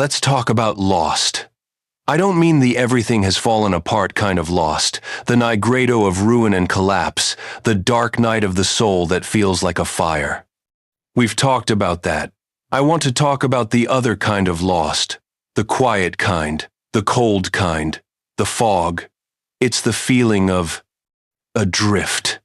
Let's talk about lost. I don't mean the everything has fallen apart kind of lost, the nigredo of ruin and collapse, the dark night of the soul that feels like a fire. We've talked about that. I want to talk about the other kind of lost, the quiet kind, the cold kind, the fog. It's the feeling of adrift.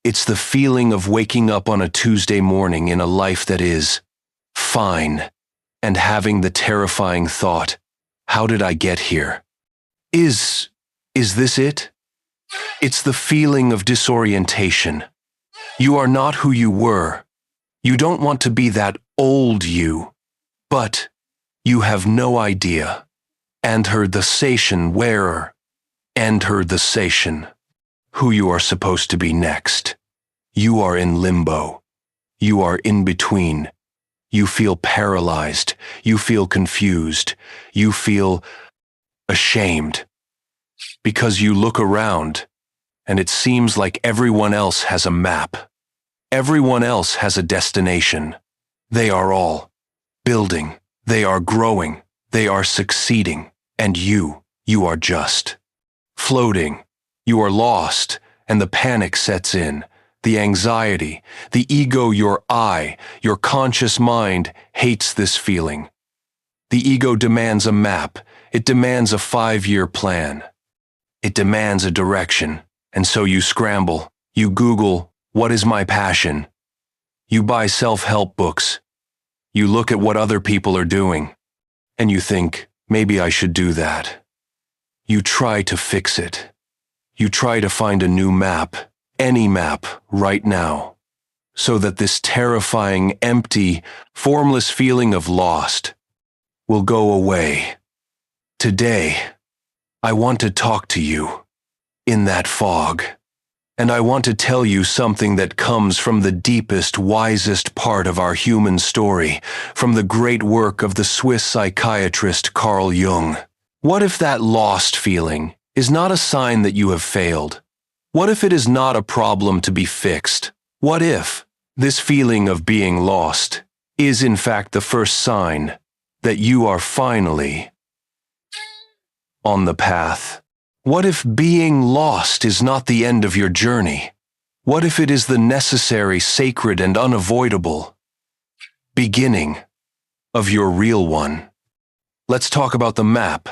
It's the feeling of waking up on a Tuesday morning in a life that is fine, and having the terrifying thought, how did I get here? Is this it? It's the feeling of disorientation. You are not who you were. You don't want to be that old you, but you have no idea. Enter the station wearer. Enter the station. Who you are supposed to be next. You are in limbo. You are in between. You feel paralyzed. You feel confused. You feel ashamed. Because you look around, and it seems like everyone else has a map. Everyone else has a destination. They are all building. They are growing. They are succeeding. And you are just floating. You are lost, and the panic sets in. The anxiety, the ego, your conscious mind hates this feeling. The ego demands a map. It demands a 5-year plan. It demands a direction. And so you scramble. You Google, what is my passion? You buy self-help books. You look at what other people are doing. And you think, maybe I should do that. You try to fix it. You try to find a new map. Any map right now, so that this terrifying, empty, formless feeling of lost will go away. Today, I want to talk to you in that fog, and I want to tell you something that comes from the deepest, wisest part of our human story, from the great work of the Swiss psychiatrist Carl Jung. What if that lost feeling is not a sign that you have failed? What if it is not a problem to be fixed? What if this feeling of being lost is in fact the first sign that you are finally on the path? What if being lost is not the end of your journey? What if it is the necessary, sacred, and unavoidable beginning of your real one? Let's talk about the map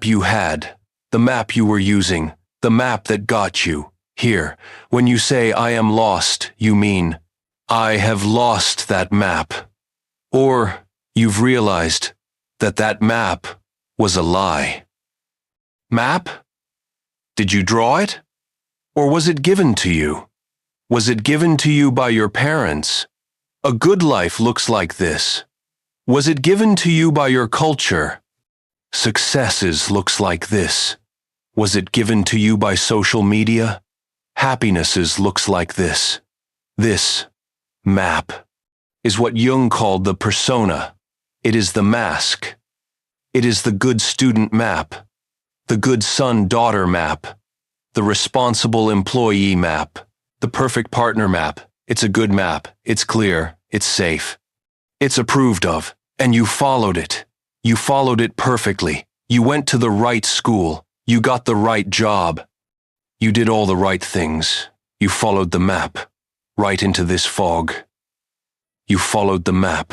you had, the map you were using, the map that got you here. When you say, I am lost, you mean, I have lost that map. Or you've realized that that map was a lie. Map? Did you draw it? Or was it given to you? Was it given to you by your parents? A good life looks like this. Was it given to you by your culture? Successes looks like this. Was it given to you by social media? Happinesses looks like this. This map is what Jung called the persona. It is the mask. It is the good student map, the good son-daughter map, the responsible employee map, the perfect partner map. It's a good map. It's clear. It's safe. It's approved of. And you followed it. You followed it perfectly. You went to the right school. You got the right job. You did all the right things. You followed the map, right into this fog. You followed the map,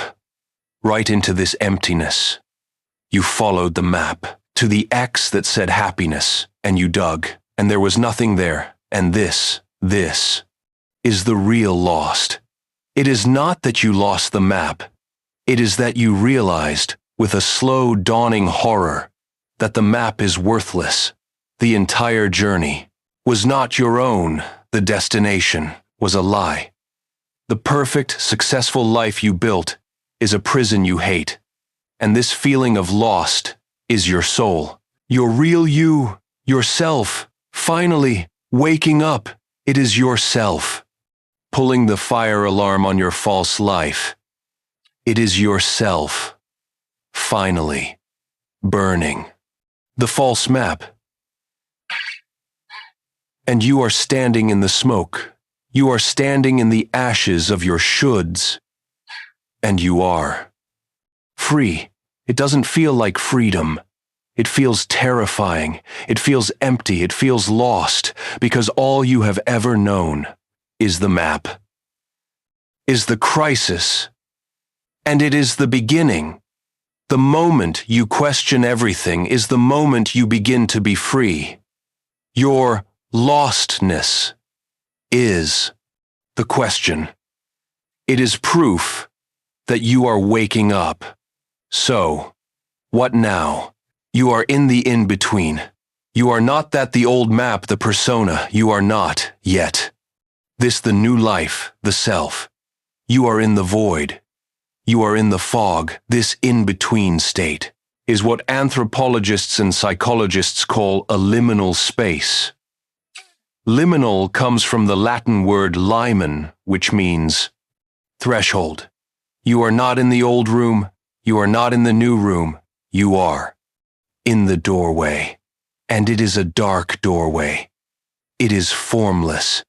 right into this emptiness. You followed the map to the X that said happiness, and you dug, and there was nothing there. And this is the real lost. It is not that you lost the map. It is that you realized, with a slow dawning horror, that the map is worthless. The entire journey was not your own. The destination was a lie. The perfect, successful life you built is a prison you hate. And this feeling of lost is your soul. Your real you, yourself, finally waking up. It is yourself. Pulling the fire alarm on your false life. It is yourself. Finally burning the false map. And you are standing in the smoke. You are standing in the ashes of your shoulds. And you are free. It doesn't feel like freedom. It feels terrifying. It feels empty. It feels lost, because all you have ever known is the map, is the crisis, and it is the beginning. The moment you question everything is the moment you begin to be free. Your lostness is the question. It is proof that you are waking up. So, what now? You are in the in-between. You are not that the old map, the persona. You are not yet. This the new life, the self. You are in the void. You are in the fog. This in-between state is what anthropologists and psychologists call a liminal space. Liminal comes from the Latin word limen, which means threshold. You are not in the old room. You are not in the new room. You are in the doorway. And it is a dark doorway. It is formless.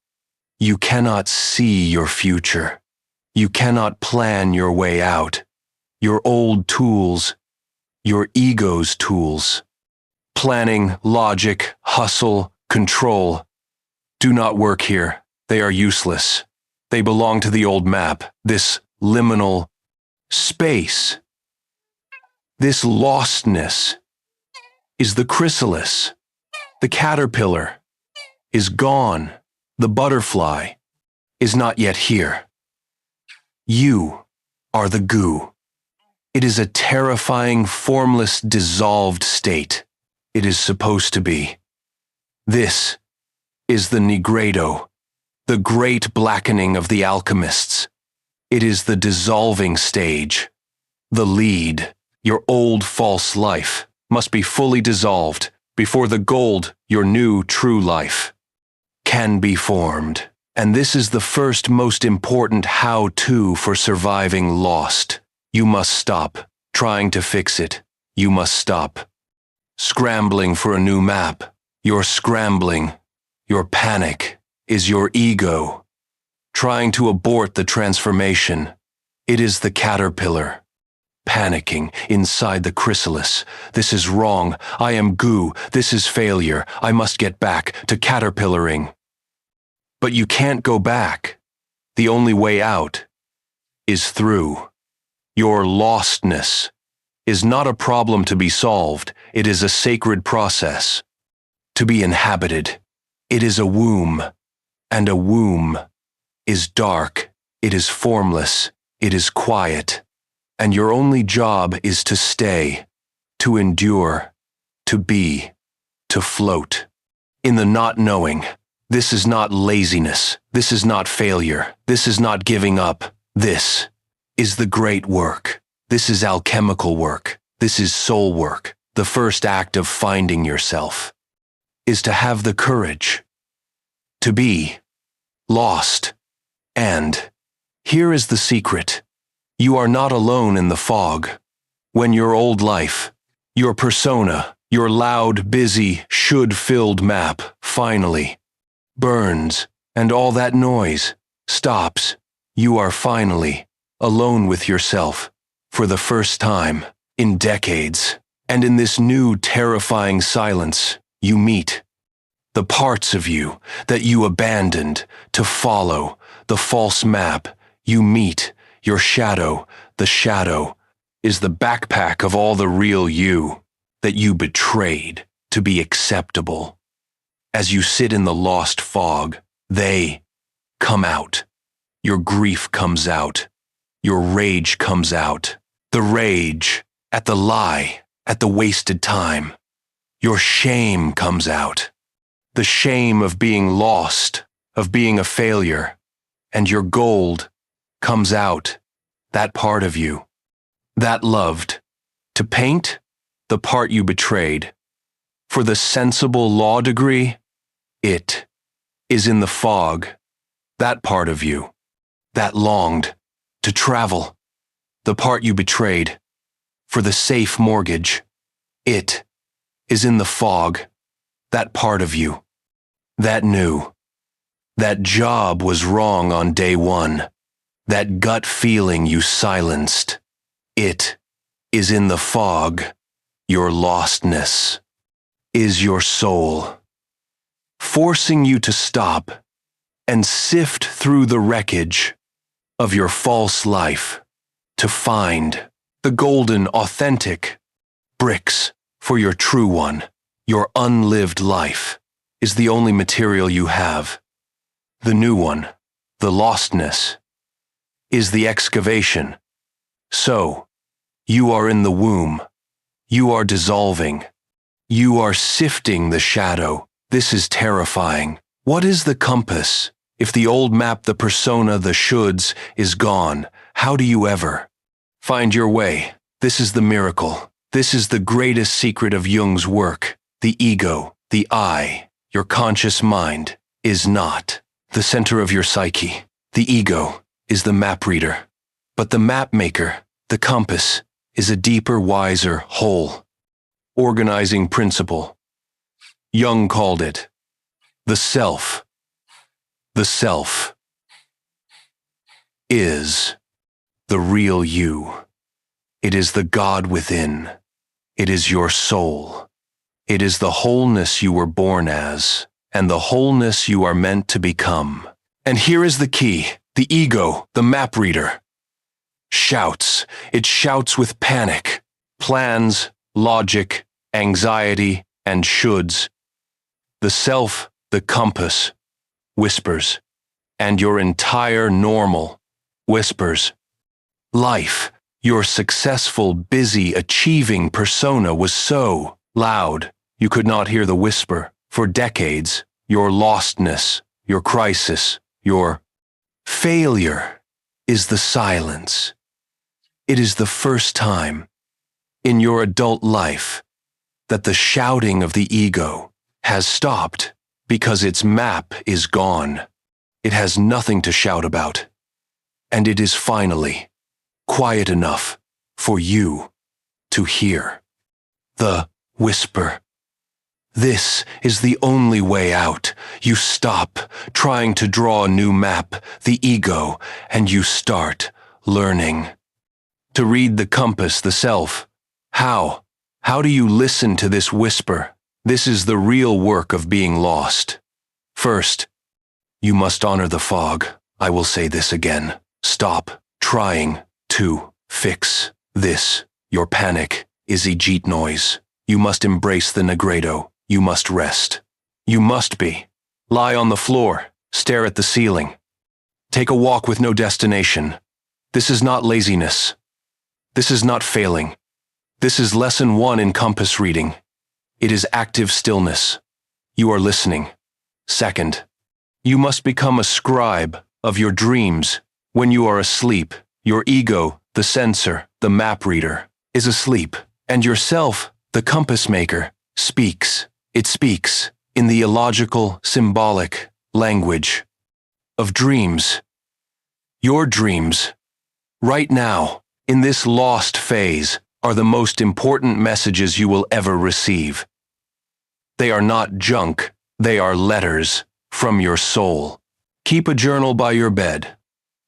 You cannot see your future. You cannot plan your way out. Your old tools, your ego's tools, planning, logic, hustle, control, do not work here. They are useless. They belong to the old map, this liminal space. This lostness is the chrysalis. The caterpillar is gone. The butterfly is not yet here. You are the goo. It is a terrifying, formless, dissolved state. It is supposed to be. This is the nigredo, the great blackening of the alchemists. It is the dissolving stage. The lead, your old false life, must be fully dissolved before the gold, your new true life, can be formed. And this is the first most important how-to for surviving lost. You must stop trying to fix it. You must stop scrambling for a new map. Your scrambling, your panic, is your ego trying to abort the transformation. It is the caterpillar panicking inside the chrysalis. This is wrong. I am goo. This is failure. I must get back to caterpillaring. But you can't go back. The only way out is through. Your lostness is not a problem to be solved. It is a sacred process to be inhabited. It is a womb, and a womb is dark. It is formless. It is quiet. And your only job is to stay, to endure, to be, to float. In the not knowing, this is not laziness. This is not failure. This is not giving up. This is the great work. This is alchemical work. This is soul work. The first act of finding yourself is to have the courage to be lost. And here is the secret. You are not alone in the fog. When your old life, your persona, your loud, busy, should-filled map finally burns and all that noise stops, you are finally alone with yourself for the first time in decades. And in this new, terrifying silence, you meet the parts of you that you abandoned to follow the false map. You meet your shadow. The shadow is the backpack of all the real you that you betrayed to be acceptable. As you sit in the lost fog, they come out. Your grief comes out. Your rage comes out. The rage at the lie, at the wasted time. Your shame comes out. The shame of being lost, of being a failure. And your gold comes out, that part of you, that loved. To paint, the part you betrayed. For the sensible law degree, it is in the fog, that part of you, that longed to travel, the part you betrayed. For the safe mortgage, it is in the fog, that part of you, that knew. That job was wrong on day one. That gut feeling you silenced. It is in the fog. Your lostness is your soul, forcing you to stop and sift through the wreckage of your false life to find the golden, authentic bricks for your true one. Your unlived life is the only material you have. The new one, the lostness, is the excavation. So, you are in the womb. You are dissolving. You are sifting the shadow. This is terrifying. What is the compass? If the old map, the persona, the shoulds, is gone, how do you ever find your way? This is the miracle. This is the greatest secret of Jung's work. The ego, the I, your conscious mind, is not the center of your psyche. The ego is the map reader. But the map maker, the compass, is a deeper, wiser, whole, organizing principle. Jung called it the self. The self is the real you. It is the God within. It is your soul. It is the wholeness you were born as, and the wholeness you are meant to become. And here is the key. The ego, the map reader, shouts. It shouts with panic, plans, logic, anxiety, and shoulds. The self, the compass, whispers, and your entire normal whispers. Life, your successful, busy, achieving persona was so loud you could not hear the whisper. For decades, your lostness, your crisis, your failure is the silence. It is the first time in your adult life that the shouting of the ego has stopped because its map is gone. It has nothing to shout about. And it is finally quiet enough for you to hear the whisper. This is the only way out. You stop trying to draw a new map, the ego, and you start learning to read the compass, the self. How? How do you listen to this whisper? This is the real work of being lost. First, you must honor the fog. I will say this again. Stop trying to fix this. Your panic is Ejit noise. You must embrace the negredo. You must rest. You must be. Lie on the floor. Stare at the ceiling. Take a walk with no destination. This is not laziness. This is not failing. This is lesson 1 in compass reading. It is active stillness. You are listening. Second, you must become a scribe of your dreams. When you are asleep, your ego, the sensor, the map reader, is asleep, and yourself, the compass maker, speaks. It speaks in the illogical, symbolic language of dreams. Your dreams, right now, in this lost phase, are the most important messages you will ever receive. They are not junk, they are letters from your soul. Keep a journal by your bed.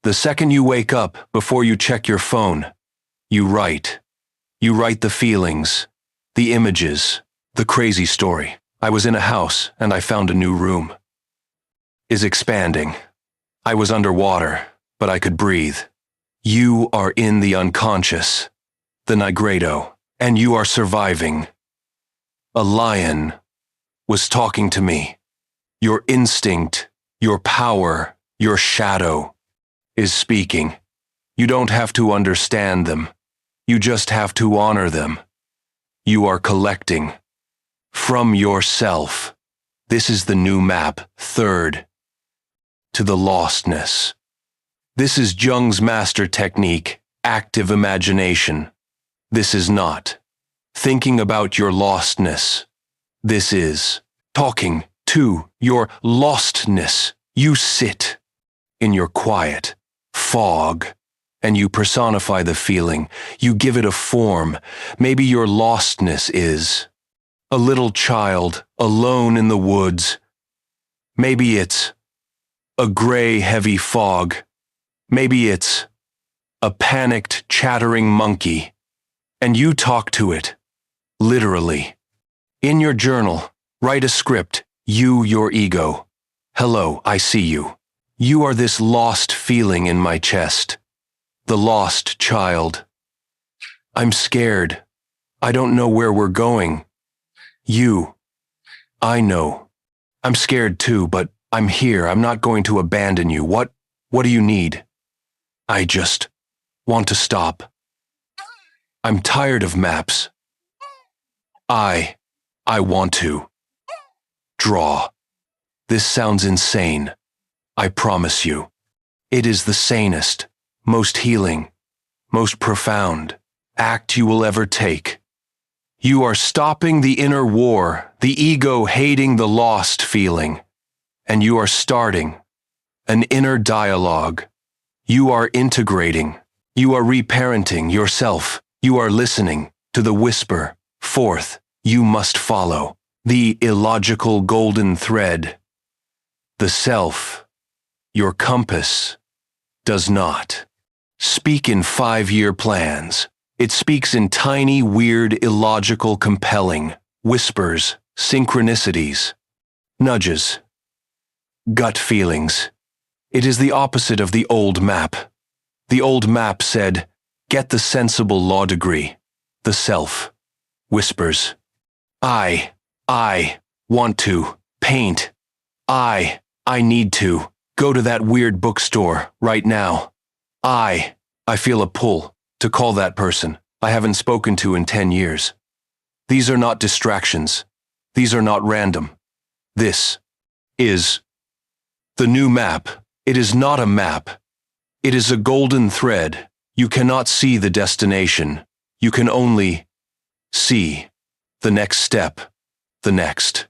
The second you wake up, before you check your phone, you write. You write the feelings, the images, the crazy story. I was in a house and I found a new room. Is expanding. I was underwater, but I could breathe. You are in the unconscious, the nigredo, and you are surviving. A lion was talking to me. Your instinct, your power, your shadow is speaking. You don't have to understand them. You just have to honor them. You are collecting from yourself. This is the new map. Third, to the lostness. This is Jung's master technique, active imagination. This is not thinking about your lostness. This is talking to your lostness. You sit in your quiet fog and you personify the feeling. You give it a form. Maybe your lostness is a little child alone in the woods. Maybe it's a gray, heavy fog. Maybe it's a panicked, chattering monkey. And you talk to it. Literally. In your journal, write a script. You, your ego. Hello, I see you. You are this lost feeling in my chest. The lost child. I'm scared. I don't know where we're going. You. I know. I'm scared too, but I'm here. I'm not going to abandon you. What do you need? I just want to stop. I'm tired of maps. I want to draw. This sounds insane. I promise you. It is the sanest, most healing, most profound act you will ever take. You are stopping the inner war, the ego hating the lost feeling, and you are starting an inner dialogue. You are integrating. You are reparenting yourself. You are listening to the whisper. Fourth, you must follow the illogical golden thread. The self, your compass, does not speak in 5-year plans. It speaks in tiny, weird, illogical, compelling whispers, synchronicities, nudges, gut feelings. It is the opposite of the old map. The old map said, get the sensible law degree. The self whispers, I want to paint. I need to go to that weird bookstore right now. I feel a pull to call that person I haven't spoken to in 10 years. These are not distractions. These are not random. This is the new map. It is not a map. It is a golden thread. You cannot see the destination. You can only see the next step, the next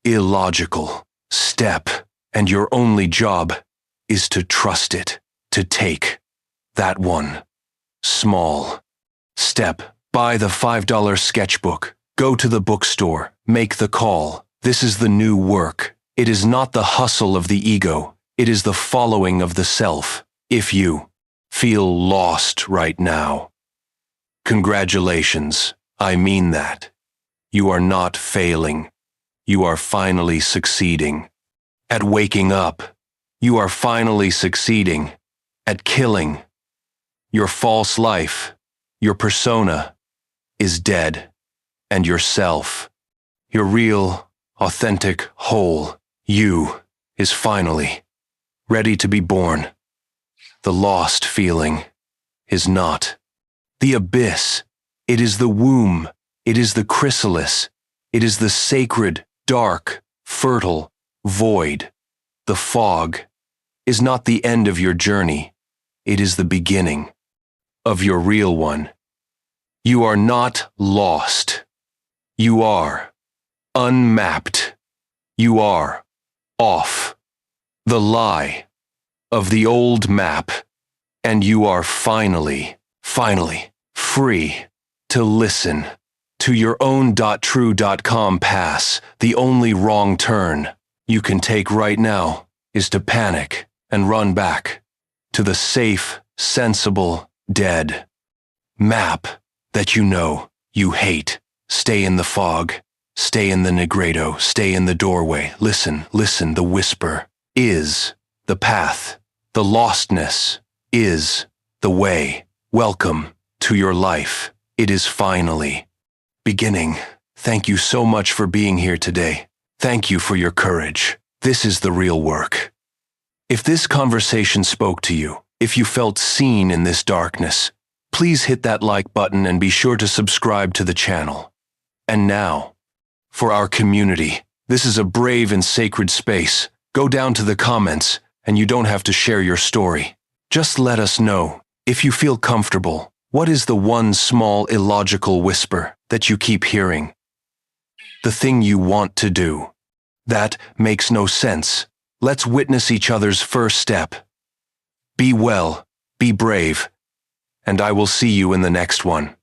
illogical step, and your only job is to trust it, to take that one small step. Buy the $5 sketchbook. Go to the bookstore. Make the call. This is the new work. It is not the hustle of the ego. It is the following of the self. If you feel lost right now, congratulations. I mean that. You are not failing. You are finally succeeding. At waking up, you are finally succeeding. At killing. Your false life, your persona, is dead, and yourself, your real, authentic, whole you, is finally ready to be born. The lost feeling is not the abyss. It is the womb. It is the chrysalis. It is the sacred, dark, fertile void. The fog is not the end of your journey. It is the beginning of your real one. You are not lost. You are unmapped. You are off the lie of the old map, and you are finally free to listen to your own .true.com pass. The only wrong turn you can take right now is to panic and run back to the safe, sensible, dead map that you know you hate. Stay in the fog. Stay in the negredo. Stay in the doorway. Listen, the whisper is the path. The lostness is the way. Welcome to your life. It is finally beginning. Thank you so much for being here today. Thank you for your courage. This is the real work. If this conversation spoke to you, if you felt seen in this darkness, please hit that like button and be sure to subscribe to the channel. And now, for our community, this is a brave and sacred space. Go down to the comments, and you don't have to share your story. Just let us know, if you feel comfortable, what is the one small illogical whisper that you keep hearing? The thing you want to do. That makes no sense. Let's witness each other's first step. Be well, be brave, and I will see you in the next one.